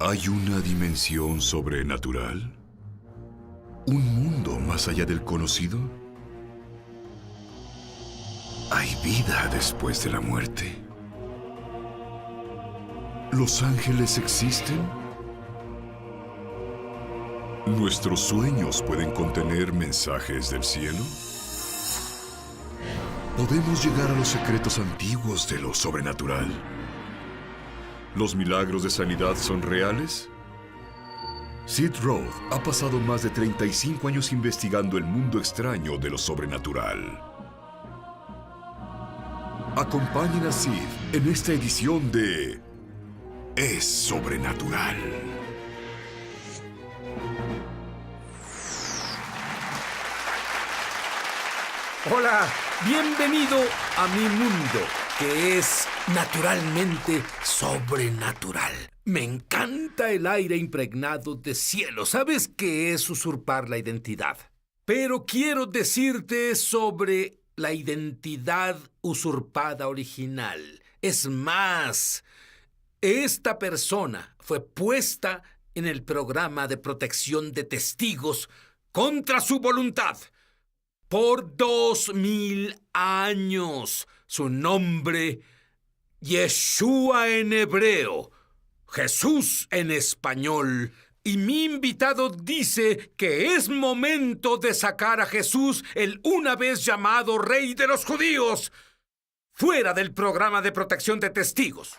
¿Hay una dimensión sobrenatural? ¿Un mundo más allá del conocido? ¿Hay vida después de la muerte? ¿Los ángeles existen? ¿Nuestros sueños pueden contener mensajes del cielo? ¿Podemos llegar a los secretos antiguos de lo sobrenatural? ¿Los milagros de sanidad son reales? Sid Roth ha pasado más de 35 años investigando el mundo extraño de lo sobrenatural. Acompañen a Sid en esta edición de Es Sobrenatural. Hola, bienvenido a mi mundo, que es naturalmente sobrenatural. Me encanta el aire impregnado de cielo. ¿Sabes qué es usurpar la identidad? Pero quiero decirte sobre la identidad usurpada original. Es más, esta persona fue puesta en el programa de protección de testigos contra su voluntad por 2000 años. Su nombre, Yeshua en hebreo, Jesús en español. Y mi invitado dice que es momento de sacar a Jesús, el una vez llamado Rey de los Judíos, fuera del programa de protección de testigos.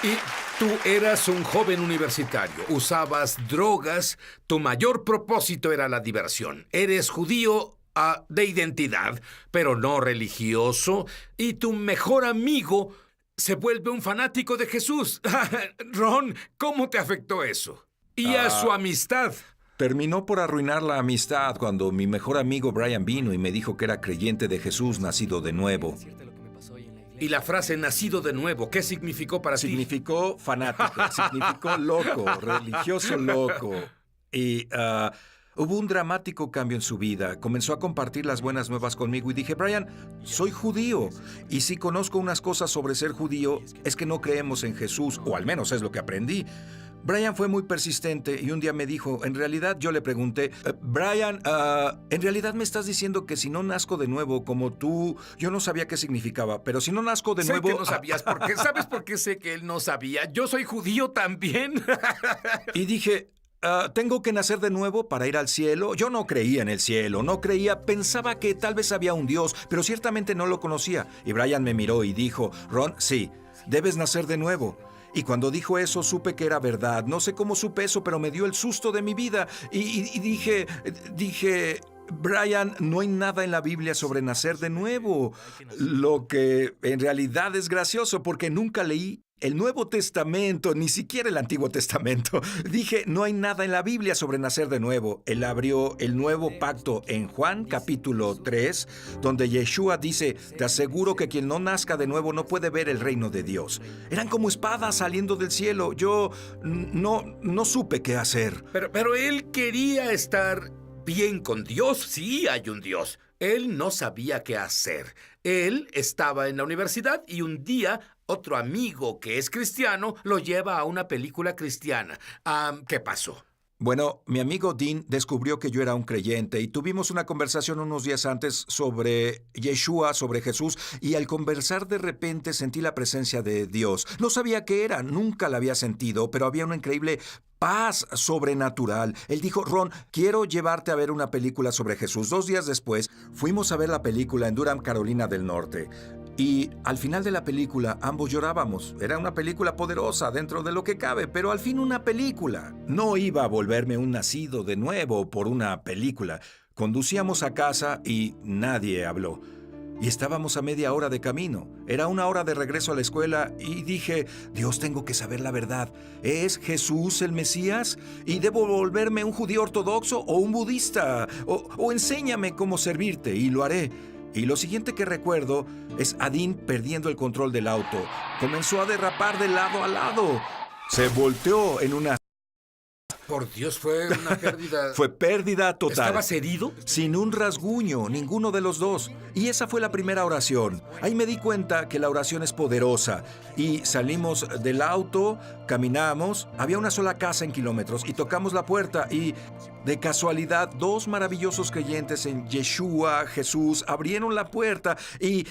Y tú eras un joven universitario, usabas drogas, tu mayor propósito era la diversión. Eres judío de identidad, pero no religioso, y tu mejor amigo se vuelve un fanático de Jesús. Ron, ¿cómo te afectó eso? Y a su amistad. Terminó por arruinar la amistad cuando mi mejor amigo Brian vino y me dijo que era creyente de Jesús nacido de nuevo. Y la frase nacido de nuevo, ¿qué significó para ti? Significó fanático, significó loco, religioso loco. Y hubo un dramático cambio en su vida. Comenzó a compartir las buenas nuevas conmigo y dije, Brian, soy judío. Y si conozco unas cosas sobre ser judío, es que no creemos en Jesús, o al menos es lo que aprendí. Brian fue muy persistente y un día me dijo, en realidad yo le pregunté, Brian, ¿en realidad me estás diciendo que si no nazco de nuevo como tú? Yo no sabía qué significaba, pero si no nazco de nuevo... Sé que no sabías por qué. ¿Sabes por qué sé que él no sabía? Yo soy judío también. Y dije... ¿tengo que nacer de nuevo para ir al cielo? Yo no creía en el cielo, no creía, pensaba que tal vez había un Dios, pero ciertamente no lo conocía. Y Brian me miró y dijo, Ron, sí, debes nacer de nuevo. Y cuando dijo eso, supe que era verdad. No sé cómo supe eso, pero me dio el susto de mi vida. Y dije, Brian, no hay nada en la Biblia sobre nacer de nuevo. Lo que en realidad es gracioso, porque nunca leí el Nuevo Testamento, ni siquiera el Antiguo Testamento. Dije, no hay nada en la Biblia sobre nacer de nuevo. Él abrió el nuevo pacto en Juan capítulo 3, donde Yeshua dice, te aseguro que quien no nazca de nuevo no puede ver el reino de Dios. Eran como espadas saliendo del cielo. Yo no supe qué hacer. Pero él quería estar bien con Dios. Sí hay un Dios. Él no sabía qué hacer. Él estaba en la universidad y un día otro amigo que es cristiano lo lleva a una película cristiana. ¿Qué pasó? Bueno, mi amigo Dean descubrió que yo era un creyente y tuvimos una conversación unos días antes sobre Yeshua, sobre Jesús, y al conversar de repente sentí la presencia de Dios. No sabía qué era, nunca la había sentido, pero había una increíble paz sobrenatural. Él dijo, Ron, quiero llevarte a ver una película sobre Jesús. 2 días después, fuimos a ver la película en Durham, Carolina del Norte. Y al final de la película, ambos llorábamos. Era una película poderosa dentro de lo que cabe, pero al fin una película. No iba a volverme un nacido de nuevo por una película. Conducíamos a casa y nadie habló. Y estábamos a media hora de camino. Era 1 hora de regreso a la escuela y dije, Dios, tengo que saber la verdad. ¿Es Jesús el Mesías? ¿Y debo volverme un judío ortodoxo o un budista? O enséñame cómo servirte y lo haré. Y lo siguiente que recuerdo es a Dean perdiendo el control del auto. Comenzó a derrapar de lado a lado. Se volteó en una... Por Dios, fue una pérdida. Fue pérdida total. ¿Estabas herido? Sin un rasguño, ninguno de los dos. Y esa fue la primera oración. Ahí me di cuenta que la oración es poderosa. Y salimos del auto, caminamos, había una sola casa en kilómetros y tocamos la puerta y, de casualidad, dos maravillosos creyentes en Yeshua, Jesús, abrieron la puerta y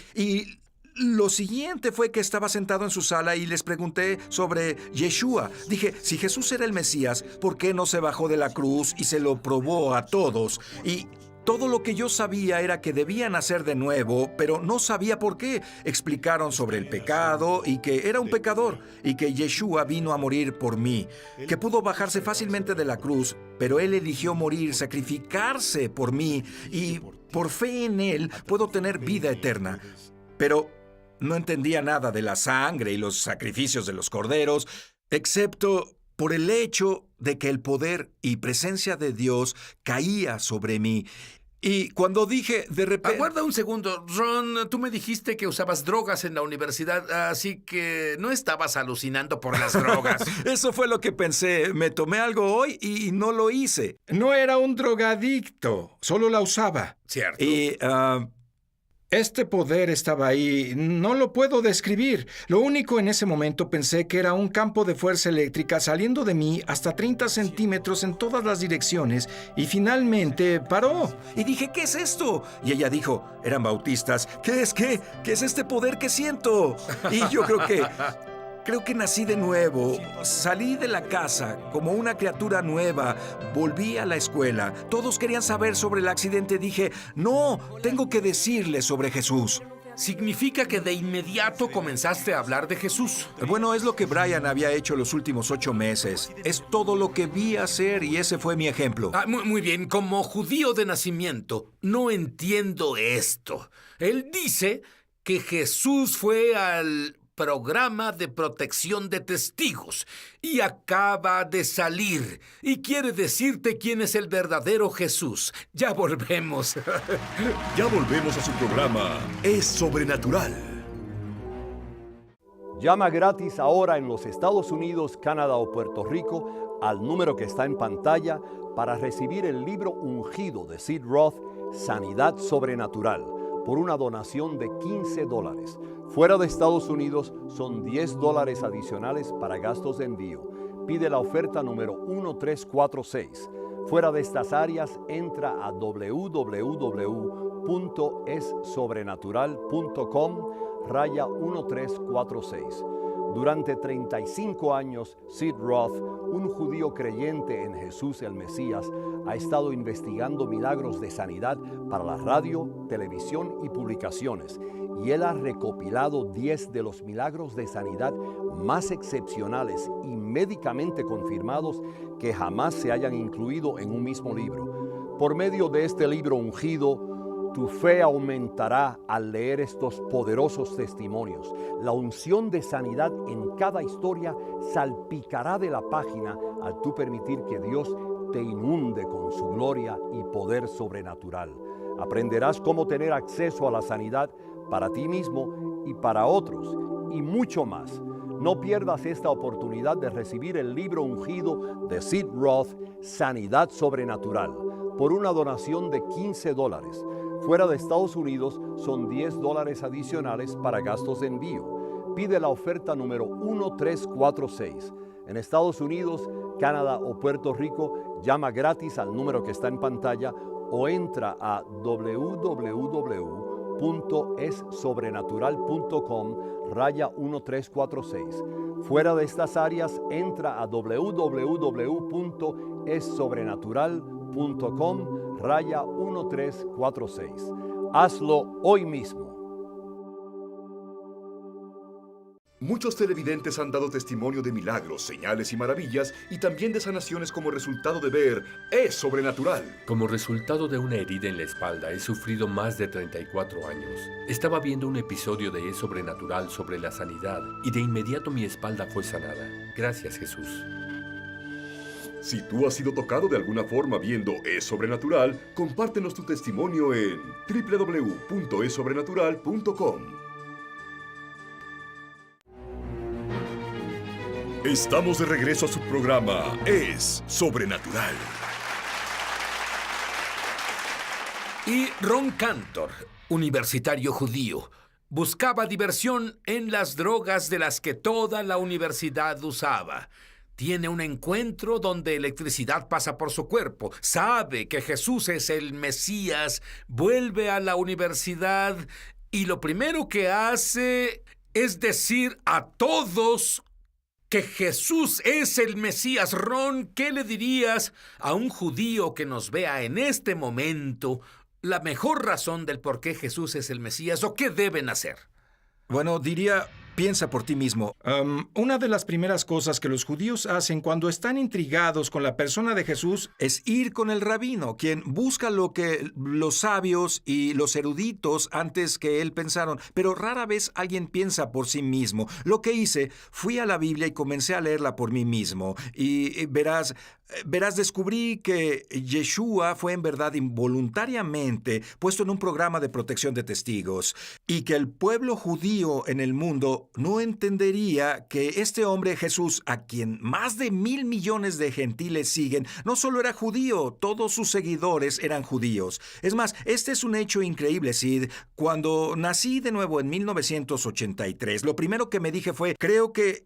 lo siguiente fue que estaba sentado en su sala y les pregunté sobre Yeshua. Dije, si Jesús era el Mesías, ¿por qué no se bajó de la cruz y se lo probó a todos? Y todo lo que yo sabía era que debía nacer de nuevo, pero no sabía por qué. Explicaron sobre el pecado y que era un pecador y que Yeshua vino a morir por mí, que pudo bajarse fácilmente de la cruz, pero él eligió morir, sacrificarse por mí y por fe en él puedo tener vida eterna. Pero no entendía nada de la sangre y los sacrificios de los corderos, excepto por el hecho de que el poder y presencia de Dios caía sobre mí. Y cuando dije, de repente... Aguarda un segundo, Ron. Tú me dijiste que usabas drogas en la universidad, así que no estabas alucinando por las drogas. Eso fue lo que pensé. Me tomé algo hoy y no lo hice. No era un drogadicto, solo la usaba. Cierto. Y... Este poder estaba ahí, no lo puedo describir. Lo único en ese momento pensé que era un campo de fuerza eléctrica saliendo de mí hasta 30 centímetros en todas las direcciones y finalmente paró. Y dije, ¿qué es esto? Y ella dijo, eran bautistas. ¿Qué es qué? ¿Qué es este poder que siento? Y yo creo que nací de nuevo. Salí de la casa como una criatura nueva. Volví a la escuela. Todos querían saber sobre el accidente. Dije, no, tengo que decirles sobre Jesús. Significa que de inmediato comenzaste a hablar de Jesús. Bueno, es lo que Brian había hecho los últimos 8 meses. Es todo lo que vi hacer y ese fue mi ejemplo. Muy bien, como judío de nacimiento, no entiendo esto. Él dice que Jesús fue al programa de protección de testigos y acaba de salir y quiere decirte quién es el verdadero Jesús. Ya volvemos. Ya volvemos a su programa Es Sobrenatural. Llama gratis ahora en los Estados Unidos, Canadá o Puerto Rico al número que está en pantalla para recibir el libro ungido de Sid Roth, Sanidad Sobrenatural, por una donación de $15. Fuera de Estados Unidos son $10 adicionales para gastos de envío. Pide la oferta número 1346. Fuera de estas áreas, entra a www.essobrenatural.com/1346. Durante 35 años, Sid Roth, un judío creyente en Jesús el Mesías, ha estado investigando milagros de sanidad para la radio, televisión y publicaciones. Y él ha recopilado 10 de los milagros de sanidad más excepcionales y médicamente confirmados que jamás se hayan incluido en un mismo libro. Por medio de este libro ungido, tu fe aumentará al leer estos poderosos testimonios. La unción de sanidad en cada historia salpicará de la página al tú permitir que Dios te inunde con su gloria y poder sobrenatural. Aprenderás cómo tener acceso a la sanidad para ti mismo y para otros, y mucho más. No pierdas esta oportunidad de recibir el libro ungido de Sid Roth, Sanidad Sobrenatural, por una donación de $15. Fuera de Estados Unidos son $10 adicionales para gastos de envío. Pide la oferta número 1346. En Estados Unidos, Canadá o Puerto Rico, llama gratis al número que está en pantalla o entra a www.essobrenatural.com/1346. Fuera de estas áreas, entra a www.essobrenatural.com/1346. Hazlo hoy mismo. Muchos televidentes han dado testimonio de milagros, señales y maravillas y también de sanaciones como resultado de ver Es Sobrenatural. Como resultado de una herida en la espalda, he sufrido más de 34 años. Estaba viendo un episodio de Es Sobrenatural sobre la sanidad y de inmediato mi espalda fue sanada. Gracias, Jesús. Si tú has sido tocado de alguna forma viendo Es Sobrenatural, compártenos tu testimonio en www.esobrenatural.com. Estamos de regreso a su programa Es Sobrenatural. Y Ron Cantor, universitario judío, buscaba diversión en las drogas de las que toda la universidad usaba. Tiene un encuentro donde electricidad pasa por su cuerpo. Sabe que Jesús es el Mesías. Vuelve a la universidad y lo primero que hace es decir a todos que Jesús es el Mesías. Ron, ¿qué le dirías a un judío que nos vea en este momento la mejor razón del por qué Jesús es el Mesías o qué deben hacer? Bueno, diría, piensa por ti mismo. Una de las primeras cosas que los judíos hacen cuando están intrigados con la persona de Jesús Es ir con el rabino, quien busca lo que los sabios y los eruditos antes que él pensaron, pero rara vez alguien piensa por sí mismo. Lo que hice, fui a la Biblia y comencé a leerla por mí mismo. Y verás, descubrí que Yeshua fue en verdad involuntariamente puesto en un programa de protección de testigos y que el pueblo judío en el mundo no entendería que este hombre Jesús, a quien más de 1,000 millones de gentiles siguen, no solo era judío, todos sus seguidores eran judíos. Es más, este es un hecho increíble, Sid. Cuando nací de nuevo en 1983, lo primero que me dije fue, creo que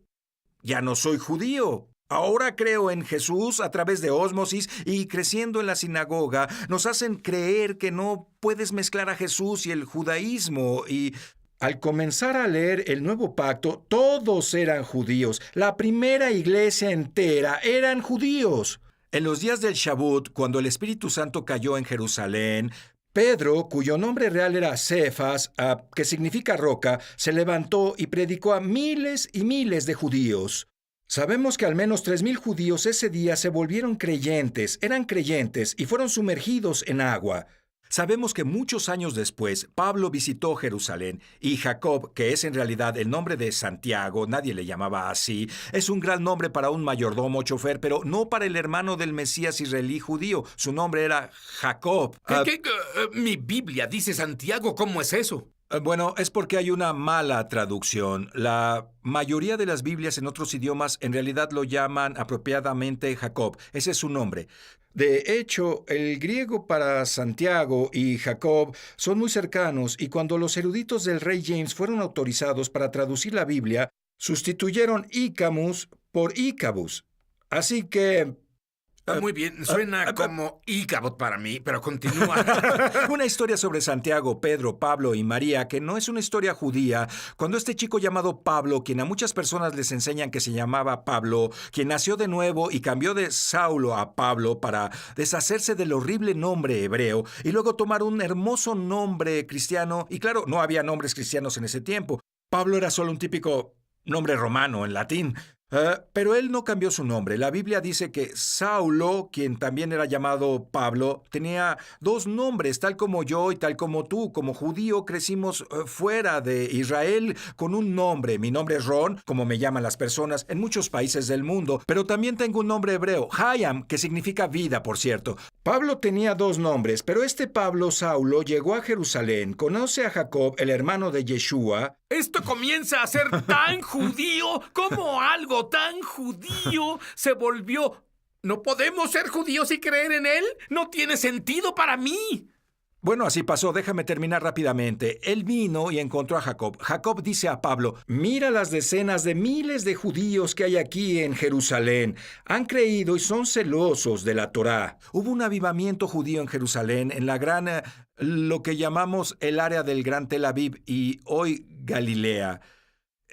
ya no soy judío. Ahora creo en Jesús a través de ósmosis y creciendo en la sinagoga nos hacen creer que no puedes mezclar a Jesús y el judaísmo y... Al comenzar a leer el Nuevo Pacto, todos eran judíos. La primera iglesia entera eran judíos. En los días del Shavuot, cuando el Espíritu Santo cayó en Jerusalén, Pedro, cuyo nombre real era Cefas, que significa roca, se levantó y predicó a miles y miles de judíos. Sabemos que al menos 3,000 judíos ese día se volvieron creyentes, eran creyentes y fueron sumergidos en agua. Sabemos que muchos años después, Pablo visitó Jerusalén y Jacob, que es en realidad el nombre de Santiago, nadie le llamaba así, es un gran nombre para un mayordomo chofer, pero no para el hermano del Mesías israelí judío. Su nombre era Jacob. Mi Biblia dice Santiago, ¿cómo es eso? Bueno, es porque hay una mala traducción. La mayoría de las Biblias en otros idiomas en realidad lo llaman apropiadamente Jacob. Ese es su nombre. De hecho, el griego para Santiago y Jacob son muy cercanos y cuando los eruditos del rey James fueron autorizados para traducir la Biblia, sustituyeron Icamus por Icabus. Así que... Muy bien, suena como Icabod para mí, pero continúa. Una historia sobre Santiago, Pedro, Pablo y María, que no es una historia judía. Cuando este chico llamado Pablo, quien a muchas personas les enseñan que se llamaba Pablo, quien nació de nuevo y cambió de Saulo a Pablo para deshacerse del horrible nombre hebreo y luego tomar un hermoso nombre cristiano, y claro, no había nombres cristianos en ese tiempo. Pablo era solo un típico nombre romano en latín. Pero él no cambió su nombre. La Biblia dice que Saulo, quien también era llamado Pablo, tenía 2 nombres, tal como yo y tal como tú. Como judío crecimos fuera de Israel con un nombre. Mi nombre es Ron, como me llaman las personas en muchos países del mundo. Pero también tengo un nombre hebreo, Hayam, que significa vida, por cierto. Pablo tenía 2 nombres, pero este Pablo Saulo llegó a Jerusalén, conoce a Jacob, el hermano de Yeshua. Esto comienza a ser tan judío como algo tan judío se volvió. ¿No podemos ser judíos y creer en él? No tiene sentido para mí. Bueno, así pasó. Déjame terminar rápidamente. Él vino y encontró a Jacob. Jacob dice a Pablo, mira las decenas de miles de judíos que hay aquí en Jerusalén. Han creído y son celosos de la Torá. Hubo un avivamiento judío en Jerusalén, en la gran, lo que llamamos el área del Gran Tel Aviv y hoy Galilea.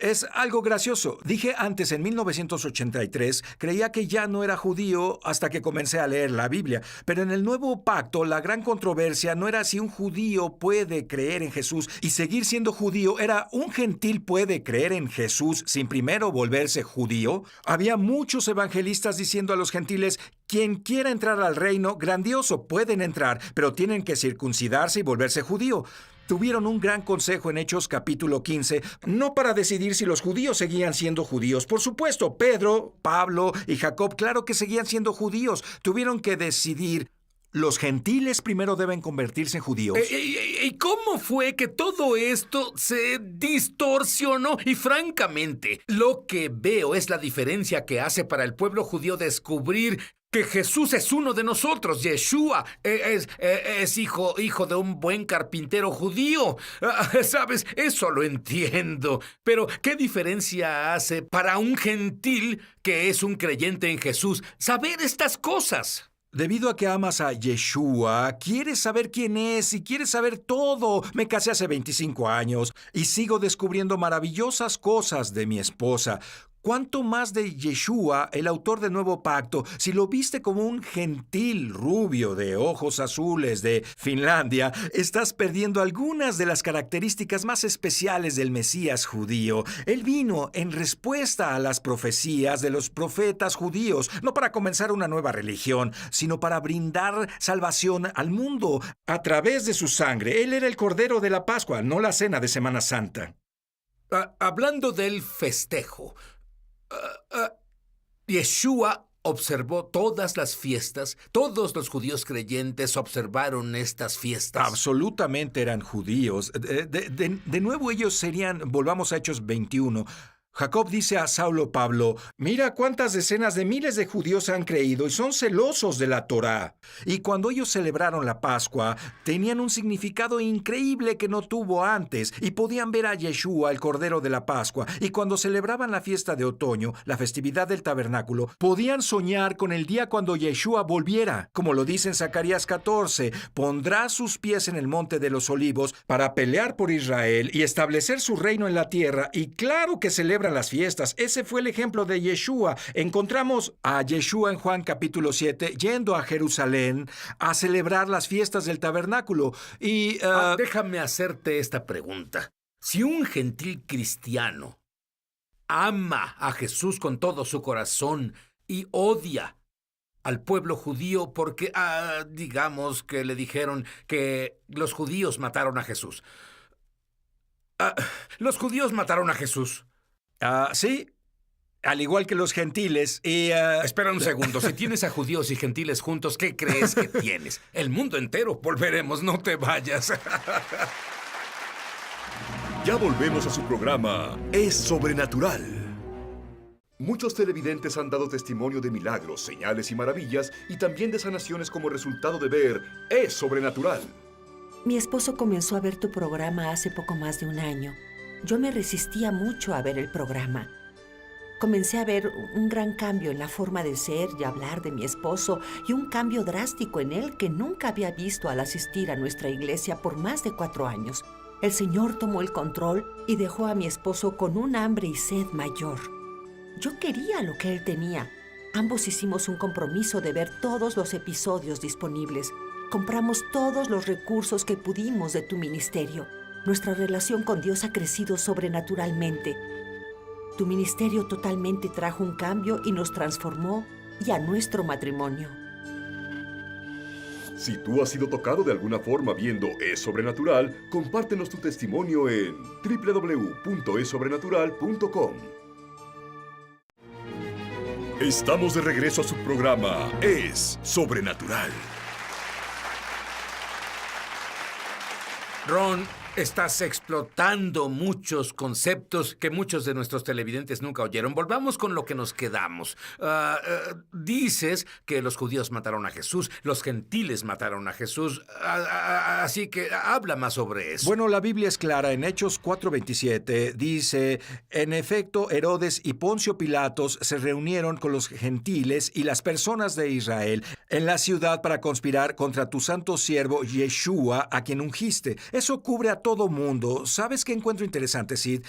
Es algo gracioso. Dije antes, en 1983, creía que ya no era judío hasta que comencé a leer la Biblia. Pero en el Nuevo Pacto, la gran controversia no era si un judío puede creer en Jesús y seguir siendo judío, era un gentil puede creer en Jesús sin primero volverse judío. Había muchos evangelistas diciendo a los gentiles, quien quiera entrar al reino, grandioso, pueden entrar, pero tienen que circuncidarse y volverse judío. Tuvieron un gran consejo en Hechos capítulo 15, no para decidir si los judíos seguían siendo judíos. Por supuesto, Pedro, Pablo y Jacob, claro que seguían siendo judíos. Tuvieron que decidir, Los gentiles primero deben convertirse en judíos. ¿Y cómo fue que todo esto se distorsionó? Y francamente, lo que veo es la diferencia que hace para el pueblo judío descubrir que Jesús es uno de nosotros. Yeshua es hijo de un buen carpintero judío. ¿Sabes? Eso lo entiendo. Pero, ¿qué diferencia hace para un gentil que es un creyente en Jesús saber estas cosas? Debido a que amas a Yeshua, quieres saber quién es y quieres saber todo. Me casé hace 25 años y sigo descubriendo maravillosas cosas de mi esposa. ¿Cuánto más de Yeshua, el autor del Nuevo Pacto, si lo viste como un gentil rubio de ojos azules de Finlandia, estás perdiendo algunas de las características más especiales del Mesías judío? Él vino en respuesta a las profecías de los profetas judíos, no para comenzar una nueva religión, sino para brindar salvación al mundo. A través de su sangre, Él era el Cordero de la Pascua, no la cena de Semana Santa. Hablando del festejo, Yeshua observó todas las fiestas. Todos los judíos creyentes observaron estas fiestas. Absolutamente eran judíos. De nuevo ellos serían, volvamos a Hechos 21. Jacob dice a Saulo Pablo, mira cuántas decenas de miles de judíos han creído y son celosos de la Torá. Y cuando ellos celebraron la Pascua, tenían un significado increíble que no tuvo antes, y podían ver a Yeshua, el Cordero de la Pascua. Y cuando celebraban la fiesta de otoño, la festividad del tabernáculo, podían soñar con el día cuando Yeshua volviera. Como lo dice en Zacarías 14, pondrá sus pies en el monte de los olivos para pelear por Israel y establecer su reino en la tierra. Y claro que celebran las fiestas. Ese fue el ejemplo de Yeshua. Encontramos a Yeshua en Juan capítulo 7 yendo a Jerusalén a celebrar las fiestas del tabernáculo. Y déjame hacerte esta pregunta. Si un gentil cristiano ama a Jesús con todo su corazón y odia al pueblo judío porque, digamos que le dijeron que los judíos mataron a Jesús. Los judíos mataron a Jesús. Sí, al igual que los gentiles y... Espera un segundo. Si tienes a judíos y gentiles juntos, ¿qué crees que tienes? El mundo entero. Volveremos, no te vayas. Ya volvemos a su programa Es Sobrenatural. Muchos televidentes han dado testimonio de milagros, señales y maravillas, y también de sanaciones como resultado de ver Es Sobrenatural. Mi esposo comenzó a ver tu programa hace poco más de un año. Yo me resistía mucho a ver el programa. Comencé a ver un gran cambio en la forma de ser y hablar de mi esposo y un cambio drástico en él que nunca había visto al asistir a nuestra iglesia por más de 4 años. El Señor tomó el control y dejó a mi esposo con un hambre y sed mayor. Yo quería lo que él tenía. Ambos hicimos un compromiso de ver todos los episodios disponibles. Compramos todos los recursos que pudimos de tu ministerio. Nuestra relación con Dios ha crecido sobrenaturalmente. Tu ministerio totalmente trajo un cambio y nos transformó y a nuestro matrimonio. Si tú has sido tocado de alguna forma viendo Es Sobrenatural, compártenos tu testimonio en www.esobrenatural.com. Estamos de regreso a su programa Es Sobrenatural. Ron, estás explotando muchos conceptos que muchos de nuestros televidentes nunca oyeron. Volvamos con lo que nos quedamos. Dices que los judíos mataron a Jesús, los gentiles mataron a Jesús, así que habla más sobre eso. Bueno, la Biblia es clara. En Hechos 4:27 dice, en efecto, Herodes y Poncio Pilatos se reunieron con los gentiles y las personas de Israel en la ciudad para conspirar contra tu santo siervo Yeshua, a quien ungiste. Eso cubre a todo mundo. ¿Sabes qué encuentro interesante, Sid?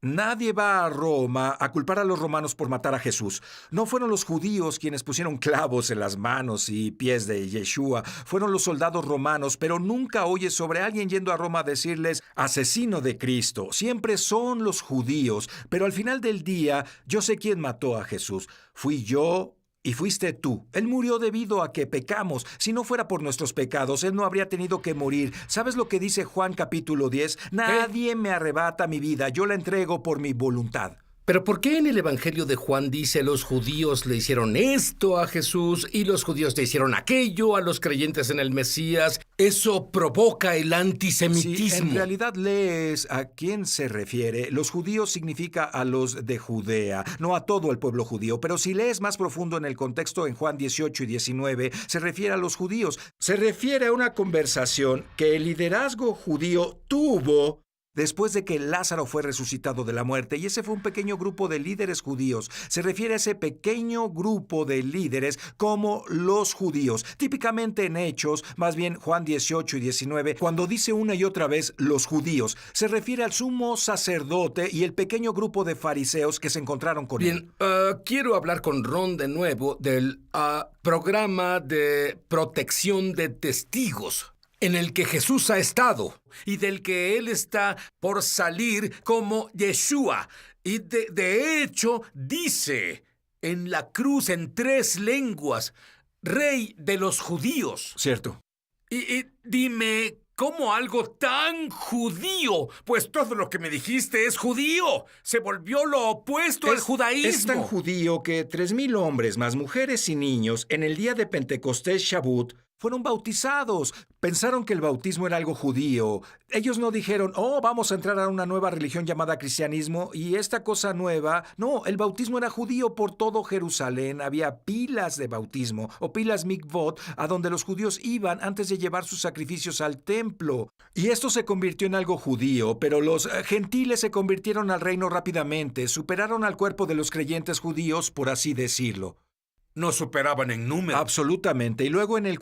Nadie va a Roma a culpar a los romanos por matar a Jesús. No fueron los judíos quienes pusieron clavos en las manos y pies de Yeshua. Fueron los soldados romanos, pero nunca oyes sobre alguien yendo a Roma a decirles asesino de Cristo. Siempre son los judíos. Pero al final del día, yo sé quién mató a Jesús. Fui yo y fuiste tú. Él murió debido a que pecamos. Si no fuera por nuestros pecados, Él no habría tenido que morir. ¿Sabes lo que dice Juan capítulo 10? Nadie me arrebata mi vida. Yo la entrego por mi voluntad. Pero ¿por qué en el Evangelio de Juan dice los judíos le hicieron esto a Jesús y los judíos le hicieron aquello a los creyentes en el Mesías? Eso provoca el antisemitismo. Si en realidad lees a quién se refiere, los judíos significa a los de Judea, no a todo el pueblo judío. Pero si lees más profundo en el contexto en Juan 18 y 19, se refiere a los judíos. Se refiere a una conversación que el liderazgo judío tuvo Después de que Lázaro fue resucitado de la muerte, y ese fue un pequeño grupo de líderes judíos, se refiere a ese pequeño grupo de líderes como los judíos. Típicamente en Hechos, más bien Juan 18 y 19, cuando dice una y otra vez los judíos, se refiere al sumo sacerdote y el pequeño grupo de fariseos que se encontraron con él. Bien, quiero hablar con Ron de nuevo del programa de protección de testigos en el que Jesús ha estado y del que él está por salir como Yeshua. Y de hecho dice en la cruz en 3 lenguas, Rey de los judíos. Cierto. Y dime, ¿cómo algo tan judío? Pues todo lo que me dijiste es judío. Se volvió lo opuesto al judaísmo. Es tan judío que 3,000 hombres, más mujeres y niños, en el día de Pentecostés Shavuot, fueron bautizados. Pensaron que el bautismo era algo judío. Ellos no dijeron, vamos a entrar a una nueva religión llamada cristianismo y esta cosa nueva. No, el bautismo era judío por todo Jerusalén. Había pilas de bautismo o pilas mikvot a donde los judíos iban antes de llevar sus sacrificios al templo. Y esto se convirtió en algo judío, pero los gentiles se convirtieron al reino rápidamente, superaron al cuerpo de los creyentes judíos, por así decirlo. No superaban en número. Absolutamente. Y luego en el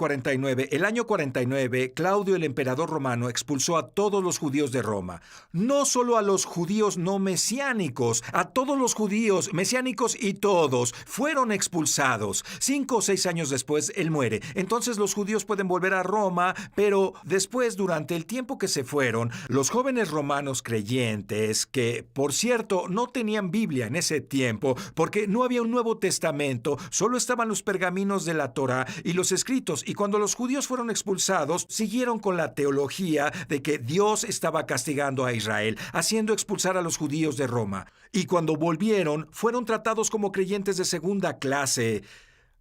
año 49, Claudio, el emperador romano, expulsó a todos los judíos de Roma. No solo a los judíos no mesiánicos, a todos los judíos mesiánicos y todos fueron expulsados. 5 o 6 años después, él muere. Entonces los judíos pueden volver a Roma, pero después, durante el tiempo que se fueron, los jóvenes romanos creyentes, que, por cierto, no tenían Biblia en ese tiempo, porque no había un Nuevo Testamento, solo estaban los pergaminos de la Torá y los escritos, y cuando los judíos fueron expulsados, siguieron con la teología de que Dios estaba castigando a Israel, haciendo expulsar a los judíos de Roma. Y cuando volvieron, fueron tratados como creyentes de segunda clase.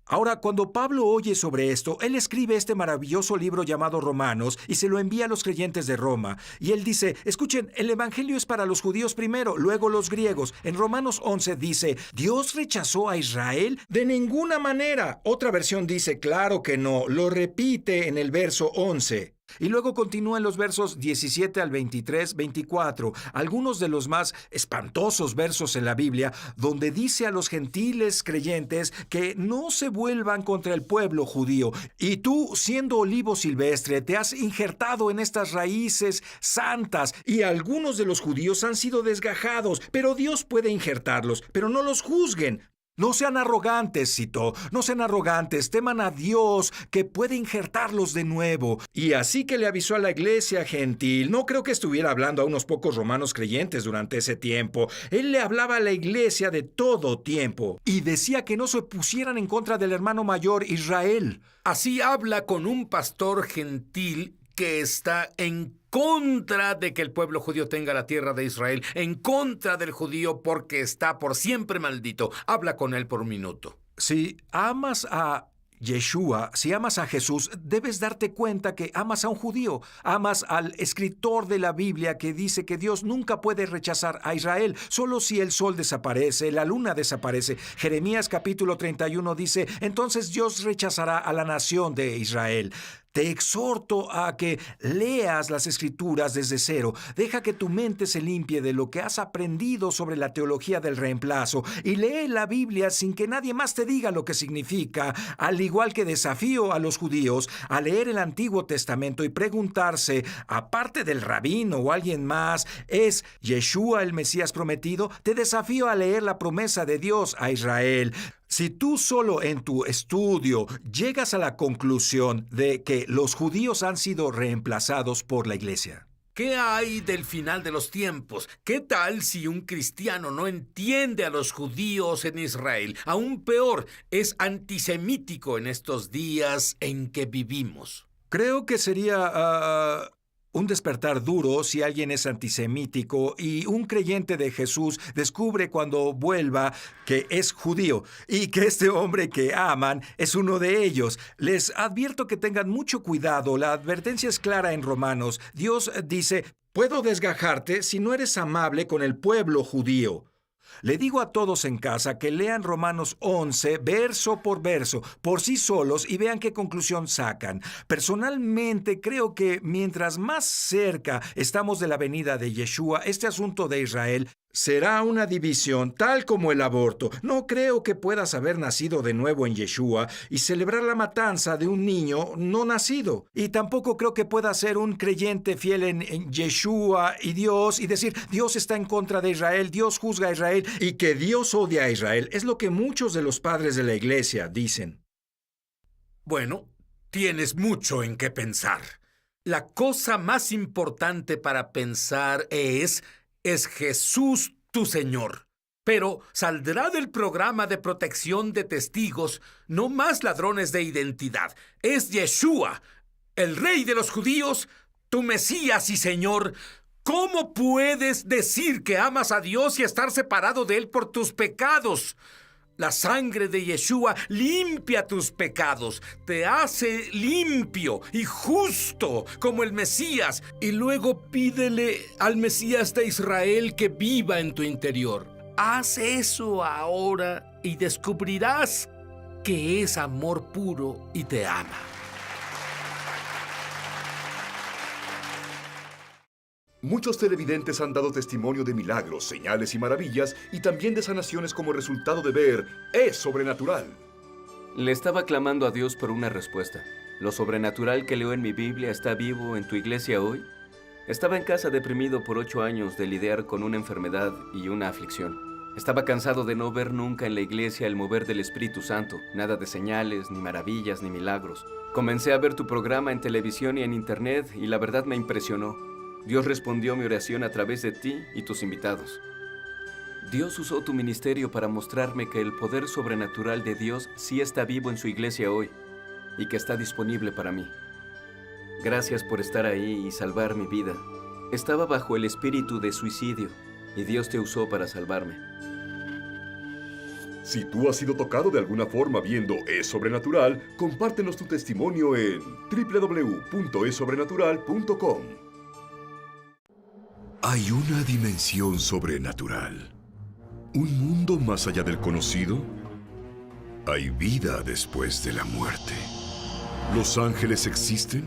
Ahora, cuando Pablo oye sobre esto, él escribe este maravilloso libro llamado Romanos y se lo envía a los creyentes de Roma. Y él dice, escuchen, el evangelio es para los judíos primero, luego los griegos. En Romanos 11 dice, ¿Dios rechazó a Israel? De ninguna manera. Otra versión dice, claro que no. Lo repite en el verso 11. Y luego continúa en los versos 17 al 23, 24, algunos de los más espantosos versos en la Biblia, donde dice a los gentiles creyentes que no se vuelvan contra el pueblo judío. Y tú, siendo olivo silvestre, te has injertado en estas raíces santas. Y algunos de los judíos han sido desgajados, pero Dios puede injertarlos, pero no los juzguen. No sean arrogantes, citó, no sean arrogantes, teman a Dios que puede injertarlos de nuevo. Y así que le avisó a la iglesia gentil. No creo que estuviera hablando a unos pocos romanos creyentes durante ese tiempo. Él le hablaba a la iglesia de todo tiempo. Y decía que no se pusieran en contra del hermano mayor Israel. Así habla con un pastor gentil que está en contra de que el pueblo judío tenga la tierra de Israel, en contra del judío porque está por siempre maldito. Habla con él por un minuto. Si amas a Yeshua, si amas a Jesús, debes darte cuenta que amas a un judío. Amas al escritor de la Biblia que dice que Dios nunca puede rechazar a Israel, solo si el sol desaparece, la luna desaparece. Jeremías capítulo 31 dice, entonces Dios rechazará a la nación de Israel. Te exhorto a que leas las Escrituras desde cero. Deja que tu mente se limpie de lo que has aprendido sobre la teología del reemplazo y lee la Biblia sin que nadie más te diga lo que significa, al igual que desafío a los judíos a leer el Antiguo Testamento y preguntarse, aparte del rabino o alguien más, ¿es Yeshua el Mesías prometido? Te desafío a leer la promesa de Dios a Israel. Si tú solo en tu estudio llegas a la conclusión de que los judíos han sido reemplazados por la iglesia. ¿Qué hay del final de los tiempos? ¿Qué tal si un cristiano no entiende a los judíos en Israel? Aún peor, es antisemítico en estos días en que vivimos. Creo que sería un despertar duro si alguien es antisemítico y un creyente de Jesús descubre cuando vuelva que es judío y que este hombre que aman es uno de ellos. Les advierto que tengan mucho cuidado. La advertencia es clara en Romanos. Dios dice: puedo desgajarte si no eres amable con el pueblo judío. Le digo a todos en casa que lean Romanos 11 verso por verso por sí solos y vean qué conclusión sacan. Personalmente creo que mientras más cerca estamos de la venida de Yeshua, este asunto de Israel será una división tal como el aborto. No creo que puedas haber nacido de nuevo en Yeshua y celebrar la matanza de un niño no nacido. Y tampoco creo que puedas ser un creyente fiel en Yeshua y Dios y decir: Dios está en contra de Israel, Dios juzga a Israel y que Dios odia a Israel. Es lo que muchos de los padres de la iglesia dicen. Bueno, tienes mucho en qué pensar. La cosa más importante para pensar es Jesús tu Señor. Pero saldrá del programa de protección de testigos no más ladrones de identidad. Es Yeshua, el Rey de los judíos, tu Mesías y Señor. ¿Cómo puedes decir que amas a Dios y estar separado de Él por tus pecados? La sangre de Yeshua limpia tus pecados, te hace limpio y justo como el Mesías. Y luego pídele al Mesías de Israel que viva en tu interior. Haz eso ahora y descubrirás que es amor puro y te ama. Muchos televidentes han dado testimonio de milagros, señales y maravillas, y también de sanaciones como resultado de ver Es Sobrenatural. Le estaba clamando a Dios por una respuesta. ¿Lo sobrenatural que leo en mi Biblia está vivo en tu iglesia hoy? Estaba en casa deprimido por 8 años de lidiar con una enfermedad y una aflicción. Estaba cansado de no ver nunca en la iglesia el mover del Espíritu Santo, nada de señales, ni maravillas, ni milagros. Comencé a ver tu programa en televisión y en internet y la verdad me impresionó. Dios respondió mi oración a través de ti y tus invitados. Dios usó tu ministerio para mostrarme que el poder sobrenatural de Dios sí está vivo en su iglesia hoy y que está disponible para mí. Gracias por estar ahí y salvar mi vida. Estaba bajo el espíritu de suicidio y Dios te usó para salvarme. Si tú has sido tocado de alguna forma viendo Es Sobrenatural, compártenos tu testimonio en www.esobrenatural.com. Hay una dimensión sobrenatural. ¿Un mundo más allá del conocido? Hay vida después de la muerte. ¿Los ángeles existen?